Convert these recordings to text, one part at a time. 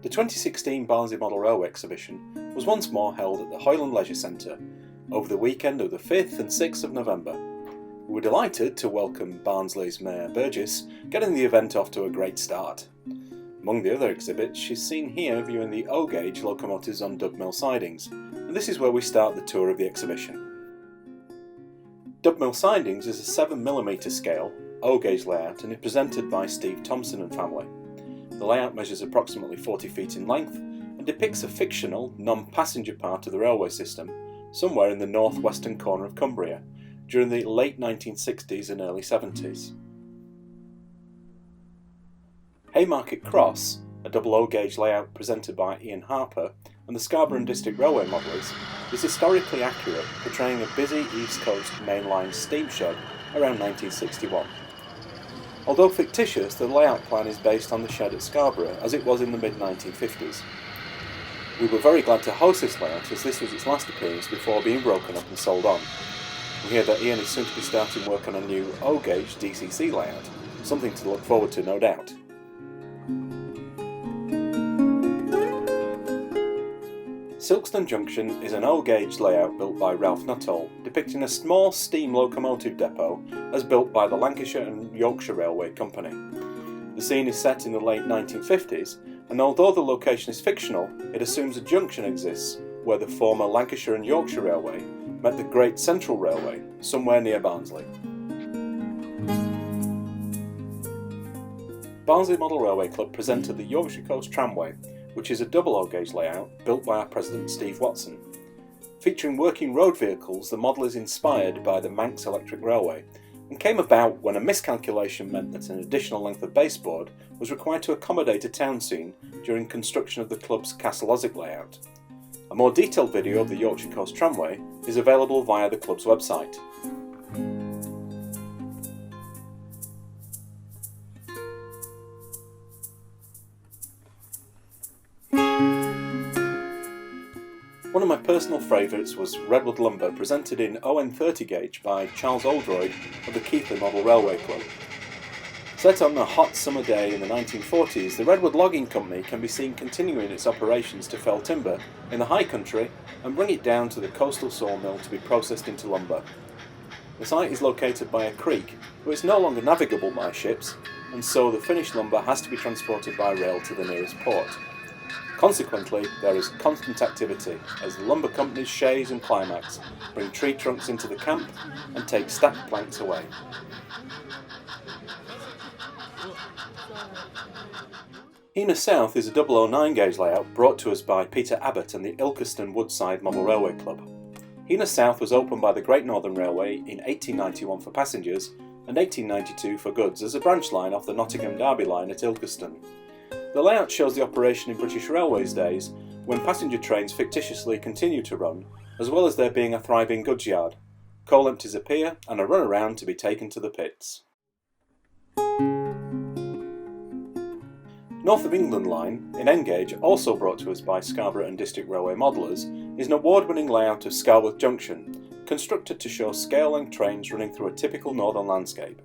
The 2016 Barnsley Model Railway Exhibition was once more held at the Hoyland Leisure Centre over the weekend of the 5th and 6th of November. We were delighted to welcome Barnsley's Mayor Burgess, getting the event off to a great start. Among the other exhibits, she's seen here viewing the O-gauge locomotives on Dub Mill sidings, and this is where we start the tour of the exhibition. Dub Mill sidings is a 7mm scale O-gauge layout and is presented by Steve Thompson and family. The layout measures approximately 40 feet in length and depicts a fictional, non-passenger part of the railway system somewhere in the northwestern corner of Cumbria during the late 1960s and early 70s. Haymarket Cross, a double O-gauge layout presented by Ian Harper and the Scarborough and District Railway modellers, is historically accurate, portraying a busy East Coast mainline steam shed around 1961. Although fictitious, the layout plan is based on the shed at Scarborough as it was in the mid-1950s. We were very glad to host this layout as this was its last appearance before being broken up and sold on. We hear that Ian is soon to be starting work on a new O-gauge DCC layout, something to look forward to no doubt. Silkstone Junction is an O-gauge layout built by Ralph Nuttall, depicting a small steam locomotive depot as built by the Lancashire and Yorkshire Railway Company. The scene is set in the late 1950s, and although the location is fictional, it assumes a junction exists where the former Lancashire and Yorkshire Railway met the Great Central Railway, somewhere near Barnsley. Barnsley Model Railway Club presented the Yorkshire Coast Tramway, which is a double O-gauge layout built by our president Steve Watson. Featuring working road vehicles, the model is inspired by the Manx Electric Railway and came about when a miscalculation meant that an additional length of baseboard was required to accommodate a town scene during construction of the club's Castle Ossick layout. A more detailed video of the Yorkshire Coast Tramway is available via the club's website. One of my personal favourites was Redwood Lumber, presented in ON30 gauge by Charles Oldroyd of the Keighley Model Railway Club. Set on a hot summer day in the 1940s, the Redwood Logging Company can be seen continuing its operations to fell timber in the high country and bring it down to the coastal sawmill to be processed into lumber. The site is located by a creek, but it's no longer navigable by ships, and so the finished lumber has to be transported by rail to the nearest port. Consequently, there is constant activity as the lumber companies Shays and Climax bring tree trunks into the camp and take stacked planks away. Ena South is a 009 gauge layout brought to us by Peter Abbott and the Ilkeston Woodside Model Railway Club. Ena South was opened by the Great Northern Railway in 1891 for passengers and 1892 for goods as a branch line off the Nottingham Derby line at Ilkeston. The layout shows the operation in British Railways days when passenger trains fictitiously continue to run, as well as there being a thriving goods yard. Coal empties appear and a run around to be taken to the pits. North of England Line, in N-gauge, also brought to us by Scarborough and District Railway modellers, is an award-winning layout of Scarworth Junction, constructed to show scale-length trains running through a typical northern landscape.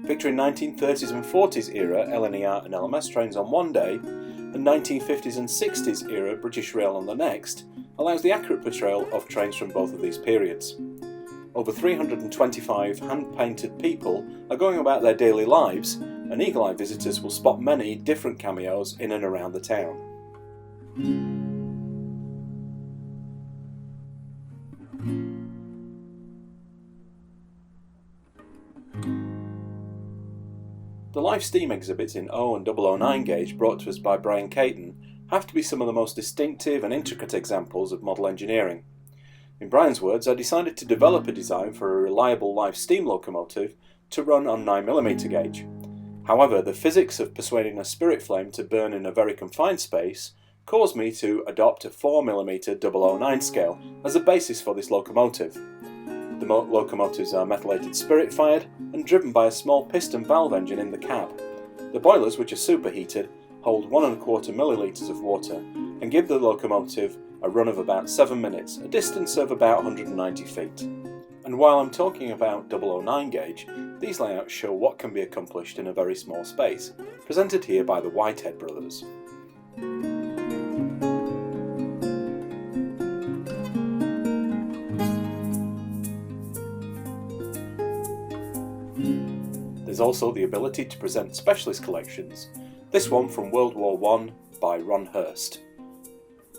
Featuring 1930s and 40s era LNER and LMS trains on one day, and 1950s and 60s era British Rail on the next, allows the accurate portrayal of trains from both of these periods. Over 325 hand-painted people are going about their daily lives, and eagle-eye visitors will spot many different cameos in and around the town. The live steam exhibits in O and 009 gauge brought to us by Brian Caton have to be some of the most distinctive and intricate examples of model engineering. In Brian's words, I decided to develop a design for a reliable live steam locomotive to run on 9mm gauge. However, the physics of persuading a spirit flame to burn in a very confined space caused me to adopt a 4mm 009 scale as a basis for this locomotive. The locomotives are methylated spirit fired and driven by a small piston valve engine in the cab. The boilers, which are superheated, hold 1¼ millilitres of water and give the locomotive a run of about 7 minutes, a distance of about 190 feet. And while I'm talking about 009 gauge, these layouts show what can be accomplished in a very small space, presented here by the Whitehead brothers. There's also the ability to present specialist collections, this one from World War I by Ron Hurst.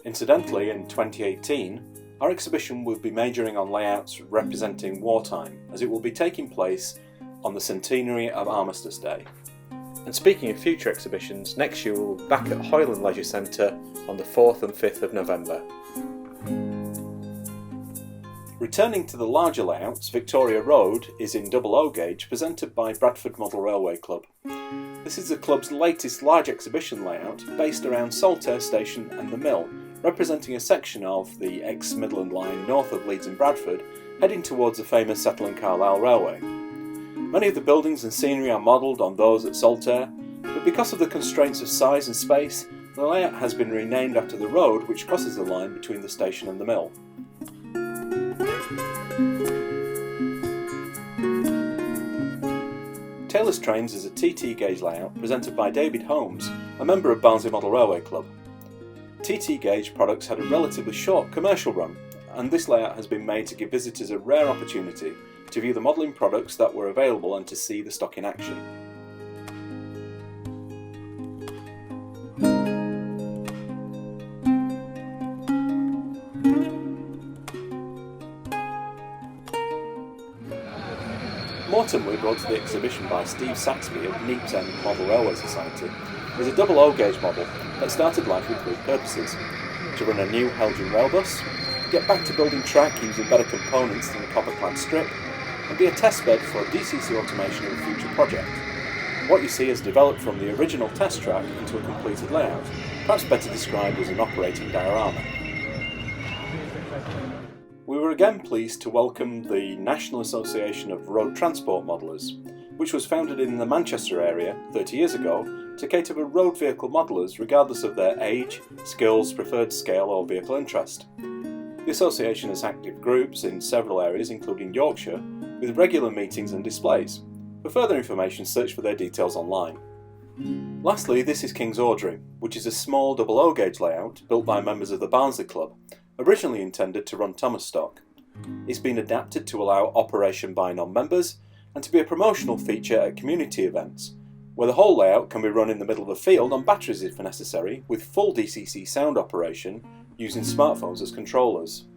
Incidentally, in 2018, our exhibition will be majoring on layouts representing wartime, as it will be taking place on the centenary of Armistice Day. And speaking of future exhibitions, next year we'll be back at Hoyland Leisure Centre on the 4th and 5th of November. Returning to the larger layouts, Victoria Road is in 00 gauge, presented by Bradford Model Railway Club. This is the club's latest large exhibition layout, based around Saltaire Station and the Mill, representing a section of the ex-Midland Line north of Leeds and Bradford, heading towards the famous Settle and Carlisle Railway. Many of the buildings and scenery are modelled on those at Saltaire, but because of the constraints of size and space, the layout has been renamed after the road which crosses the line between the station and the mill. Taylor's Trains is a TT gauge layout presented by David Holmes, a member of Barnsley Model Railway Club. TT gauge products had a relatively short commercial run, and this layout has been made to give visitors a rare opportunity to view the modelling products that were available and to see the stock in action. Mortonwood, brought to the exhibition by Steve Saxby of Neaps End Model Railway Society, is a 00 gauge model that started life with three purposes: to run a new Helgian rail bus, get back to building track using better components than the copper-clad strip, and be a test bed for DCC automation of a future project. What you see is developed from the original test track into a completed layout, perhaps better described as an operating diorama. We were again pleased to welcome the National Association of Road Transport Modellers, which was founded in the Manchester area 30 years ago to cater for road vehicle modellers regardless of their age, skills, preferred scale or vehicle interest. The association has active groups in several areas including Yorkshire, with regular meetings and displays. For further information, search for their details online. Lastly, this is King's Audrey, which is a small 00 gauge layout built by members of the Barnsley Club, originally intended to run Thomas stock. It's been adapted to allow operation by non-members and to be a promotional feature at community events, where the whole layout can be run in the middle of a field on batteries if necessary, with full DCC sound operation using smartphones as controllers.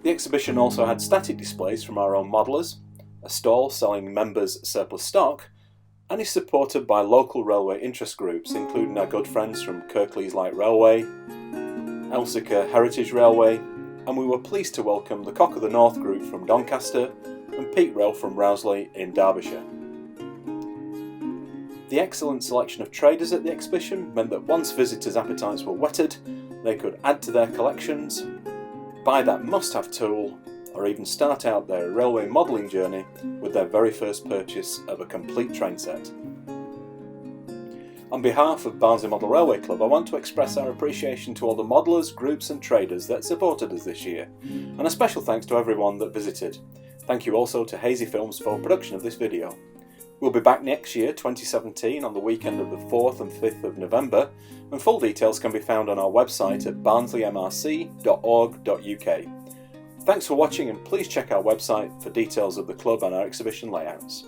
The exhibition also had static displays from our own modellers, a stall selling members' surplus stock, and is supported by local railway interest groups including our good friends from Kirklees Light Railway, Elsica Heritage Railway, and we were pleased to welcome the Cock of the North group from Doncaster and Peak Rail from Rowsley in Derbyshire. The excellent selection of traders at the exhibition meant that once visitors' appetites were whetted, they could add to their collections, buy that must-have tool, or even start out their railway modelling journey with their very first purchase of a complete train set. On behalf of Barnsley Model Railway Club, I want to express our appreciation to all the modellers, groups and traders that supported us this year, and a special thanks to everyone that visited. Thank you also to Hazy Films for production of this video. We'll be back next year, 2017, on the weekend of the 4th and 5th of November, and full details can be found on our website at barnsley.mrc.org.uk. Thanks for watching, and please check our website for details of the club and our exhibition layouts.